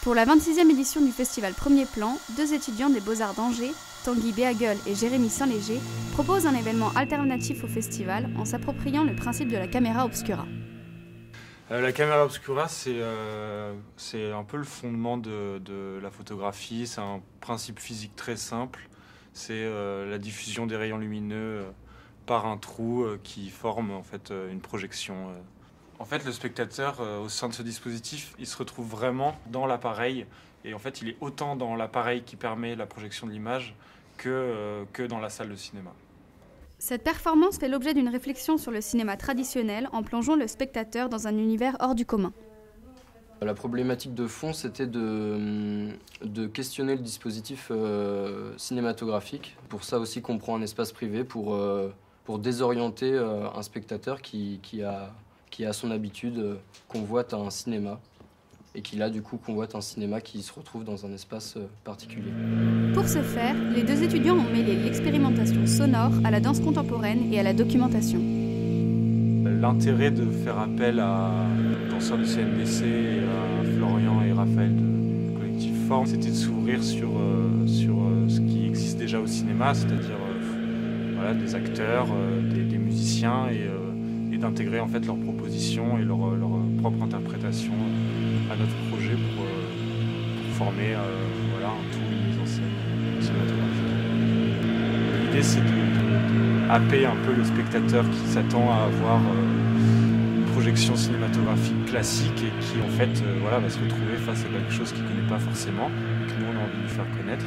Pour la 26e édition du festival Premier Plan, 2 étudiants des Beaux-Arts d'Angers, Tanguy Béagueul et Jérémy Saint-Léger, proposent un événement alternatif au festival en s'appropriant le principe de la caméra obscura. La caméra obscura, c'est un peu le fondement de la photographie. C'est un principe physique très simple. C'est la diffusion des rayons lumineux par un trou qui forme en fait une projection. En fait, le spectateur, au sein de ce dispositif, il se retrouve vraiment dans l'appareil. Et en fait, il est autant dans l'appareil qui permet la projection de l'image que dans la salle de cinéma. Cette performance fait l'objet d'une réflexion sur le cinéma traditionnel en plongeant le spectateur dans un univers hors du commun. La problématique de fond, c'était de questionner le dispositif cinématographique. Pour ça aussi qu'on prend un espace privé pour désorienter un spectateur qui a son habitude convoite un cinéma et qui là du coup convoite un cinéma qui se retrouve dans un espace particulier. Pour ce faire, les 2 étudiants ont mêlé l'expérimentation sonore à la danse contemporaine et à la documentation. L'intérêt de faire appel à danseurs du CNDC, à Florian et Raphaël du collectif Forme, c'était de s'ouvrir sur ce qui existe déjà au cinéma, c'est-à-dire des acteurs, des musiciens et d'intégrer en fait leurs propositions et leur propre interprétation à notre projet pour former un tout, une mise en scène cinématographique. L'idée c'est de happer un peu le spectateur qui s'attend à avoir une projection cinématographique classique et qui en fait va se retrouver face à quelque chose qu'il ne connaît pas forcément et que nous on a envie de lui faire connaître.